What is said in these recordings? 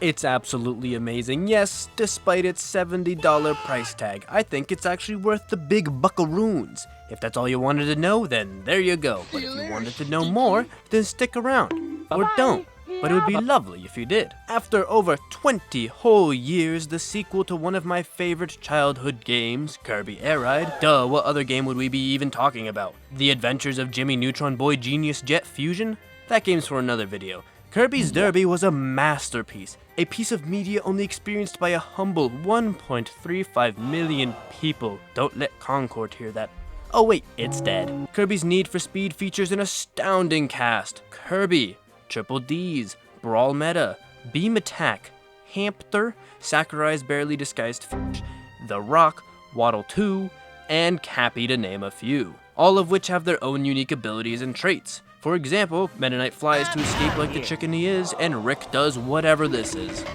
It's absolutely amazing. Yes, despite its $70 price tag, I think it's actually worth the big buckaroons. If that's all you wanted to know, then there you go. But if you wanted to know more, then stick around. Or don't. But it would be lovely if you did. After over 20 whole years, the sequel to one of my favorite childhood games, Kirby Air Ride. Duh, what other game would we be even talking about? The Adventures of Jimmy Neutron Boy Genius Jet Fusion? That game's for another video. Kirby's Derby was a masterpiece, a piece of media only experienced by a humble 1.35 million people. Don't let Concord hear that. Oh wait, it's dead. Kirby's Need for Speed features an astounding cast. Kirby, Triple D's, Brawl Meta, Beam Attack, Hampter, Sakurai's Barely Disguised Fish, The Rock, Waddle 2, and Cappy to name a few, all of which have their own unique abilities and traits. For example, Meta Knight flies to escape like the chicken he is, and Rick does whatever this is.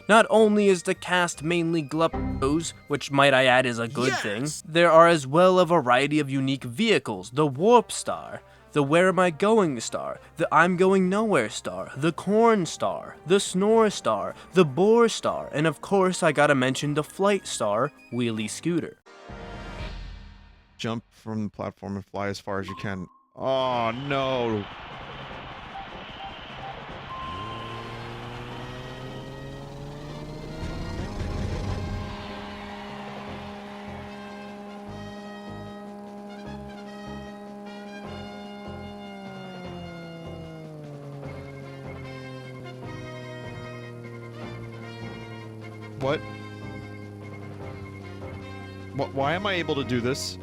Not only is the cast mainly gluppos, which might I add is a good thing, there are as well a variety of unique vehicles: the Warp Star, the Where Am I Going Star, the I'm Going Nowhere Star, the Corn Star, the Snore Star, the Boar Star, and of course I gotta mention the Flight Star, Wheelie Scooter. Jump from the platform and fly as far as you can. Oh no! What? Why am I able to do this?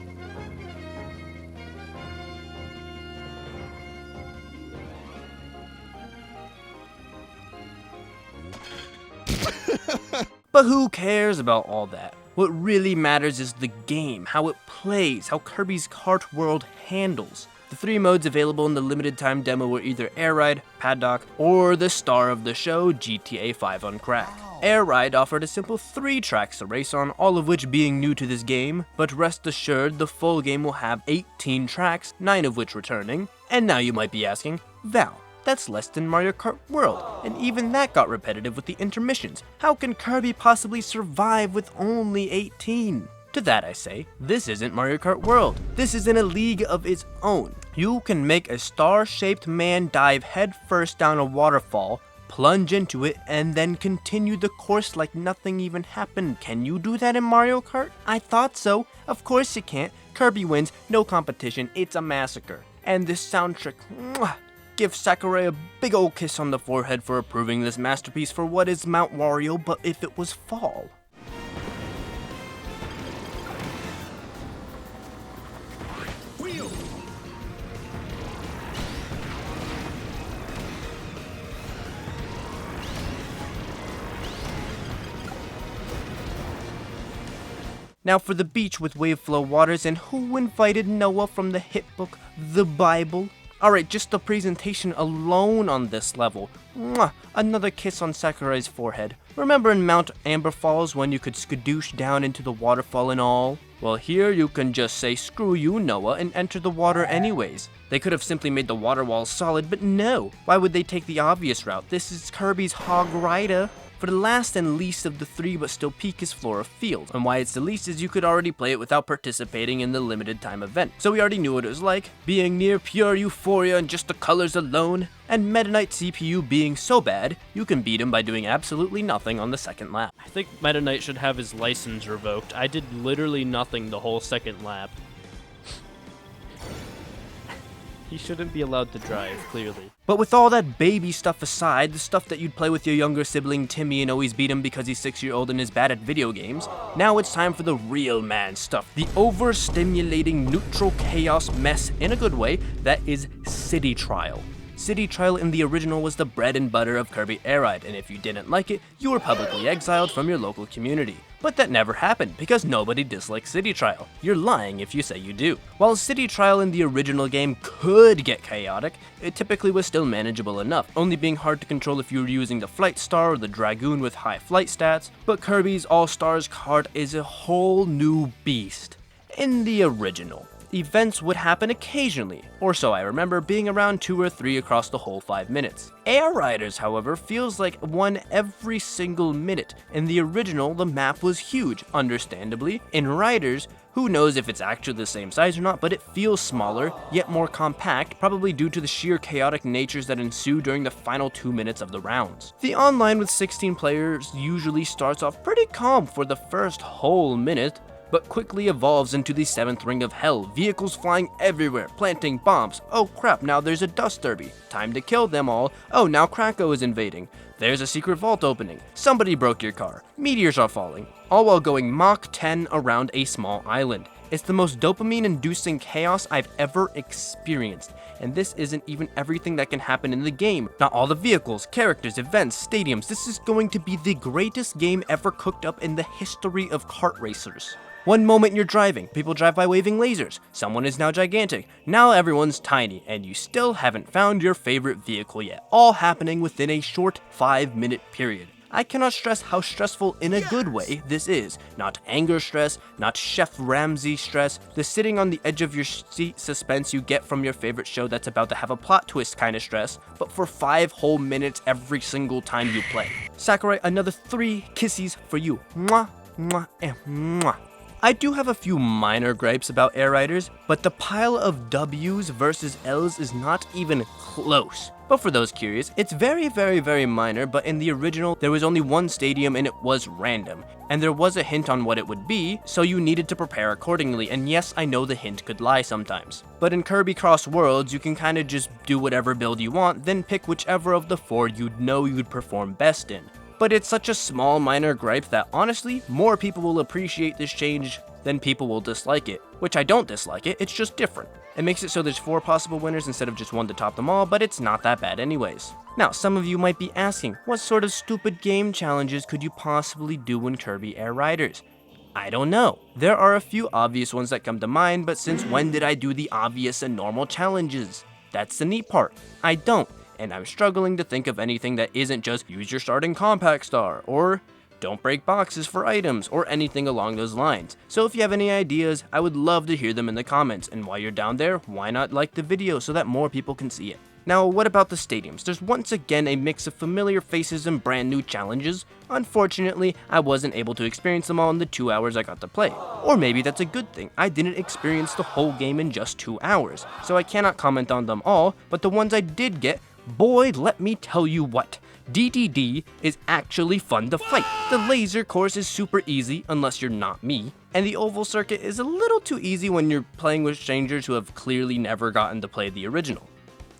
But who cares about all that? What really matters is the game, how it plays, how Kirby's Kart World handles. The 3 modes available in the limited time demo were either Air Ride, Paddock, or the star of the show, GTA 5 on crack. Air Ride offered a simple 3 tracks to race on, all of which being new to this game, but rest assured the full game will have 18 tracks, 9 of which returning. And now you might be asking, Val, that's less than Mario Kart World, and even that got repetitive with the intermissions. How can Kirby possibly survive with only 18? To that I say, this isn't Mario Kart World. This is in a league of its own. You can make a star-shaped man dive headfirst down a waterfall, plunge into it, and then continue the course like nothing even happened. Can you do that in Mario Kart? I thought so. Of course you can't. Kirby wins, no competition, it's a massacre. And this soundtrack, mwah, give Sakurai a big ol' kiss on the forehead for approving this masterpiece for what is Mount Wario, but if it was fall. Now for the beach with wave flow waters, and who invited Noah from the hit book, the Bible? Alright, just the presentation alone on this level. Mwah, another kiss on Sakurai's forehead. Remember in Mount Amber Falls when you could skadoosh down into the waterfall and all? Well, here you can just say screw you, Noah, and enter the water anyways. They could have simply made the water walls solid, but no. Why would they take the obvious route? This is Kirby's Hog Rider. For the last and least of the 3 but still peakest Flora Field, and why it's the least is you could already play it without participating in the limited time event. So we already knew what it was like, being near pure euphoria and just the colors alone, and Meta Knight CPU being so bad, you can beat him by doing absolutely nothing on the second lap. I think Meta Knight should have his license revoked. I did literally nothing the whole second lap. He shouldn't be allowed to drive, clearly. But with all that baby stuff aside, the stuff that you'd play with your younger sibling Timmy and always beat him because he's 6-year-old and is bad at video games, now it's time for the real man stuff. The overstimulating neutral chaos mess, in a good way, that is City Trial. City Trial in the original was the bread and butter of Kirby Air Ride, and if you didn't like it, you were publicly exiled from your local community. But that never happened, because nobody dislikes City Trial. You're lying if you say you do. While City Trial in the original game could get chaotic, it typically was still manageable enough, only being hard to control if you were using the Flight Star or the Dragoon with high flight stats, but Kirby's All-Stars card is a whole new beast. In the original, events would happen occasionally, or so I remember, being around 2 or 3 across the whole 5 minutes. Air Riders, however, feels like one every single minute. In the original, the map was huge, understandably. In Riders, who knows if it's actually the same size or not, but it feels smaller, yet more compact, probably due to the sheer chaotic natures that ensue during the final 2 minutes of the rounds. The online with 16 players usually starts off pretty calm for the first whole minute, but quickly evolves into the 7th ring of hell, vehicles flying everywhere, planting bombs. Oh crap, now there's a dust derby. Time to kill them all. Oh, now Krakow is invading. There's a secret vault opening. Somebody broke your car. Meteors are falling. All while going Mach 10 around a small island. It's the most dopamine-inducing chaos I've ever experienced. And this isn't even everything that can happen in the game. Not all the vehicles, characters, events, stadiums. This is going to be the greatest game ever cooked up in the history of kart racers. One moment you're driving, people drive by waving lasers, someone is now gigantic, now everyone's tiny, and you still haven't found your favorite vehicle yet, all happening within a short 5-minute period. I cannot stress how stressful in a good way this is. Not anger stress, not Chef Ramsay stress, the sitting on the edge of your seat suspense you get from your favorite show that's about to have a plot twist kind of stress, but for 5 whole minutes every single time you play. Sakurai, another 3 kissies for you. Mwah, mwah, and mwah. I do have a few minor gripes about Air Riders, but the pile of W's versus L's is not even close. But for those curious, it's very minor, but in the original, there was only one stadium and it was random. And there was a hint on what it would be, so you needed to prepare accordingly, and yes, I know the hint could lie sometimes. But in Kirby Cross Worlds, you can kinda just do whatever build you want, then pick whichever of the 4 you'd know you'd perform best in. But it's such a small minor gripe that honestly, more people will appreciate this change than people will dislike it. Which I don't dislike it, it's just different. It makes it so there's 4 possible winners instead of just 1 to top them all, but it's not that bad anyways. Now, some of you might be asking, what sort of stupid game challenges could you possibly do in Kirby Air Riders? I don't know. There are a few obvious ones that come to mind, but since when did I do the obvious and normal challenges? That's the neat part. I don't. And I'm struggling to think of anything that isn't just use your starting compact star, or don't break boxes for items, or anything along those lines. So if you have any ideas, I would love to hear them in the comments, and while you're down there, why not like the video so that more people can see it. Now, what about the stadiums? There's once again a mix of familiar faces and brand new challenges. Unfortunately, I wasn't able to experience them all in the 2 hours I got to play. Or maybe that's a good thing. I didn't experience the whole game in just 2 hours, so I cannot comment on them all, but the ones I did get, boy, let me tell you what. DDD is actually fun to fight. The laser course is super easy, unless you're not me. And the oval circuit is a little too easy when you're playing with strangers who have clearly never gotten to play the original.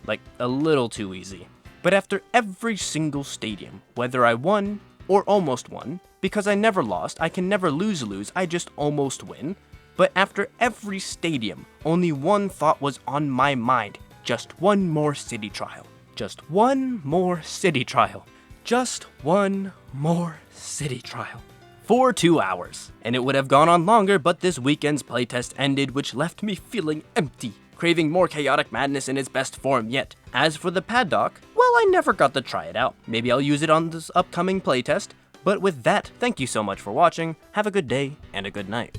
Like, a little too easy. But after every single stadium, whether I won or almost won, because I never lost, I can never lose, I just almost win. But after every stadium, only one thought was on my mind. Just one more city trial. Just one more city trial. Just one more city trial. For 2 hours. And it would have gone on longer, but this weekend's playtest ended, which left me feeling empty, craving more chaotic madness in its best form yet. As for the paddock, well, I never got to try it out. Maybe I'll use it on this upcoming playtest. But with that, thank you so much for watching, have a good day, and a good night.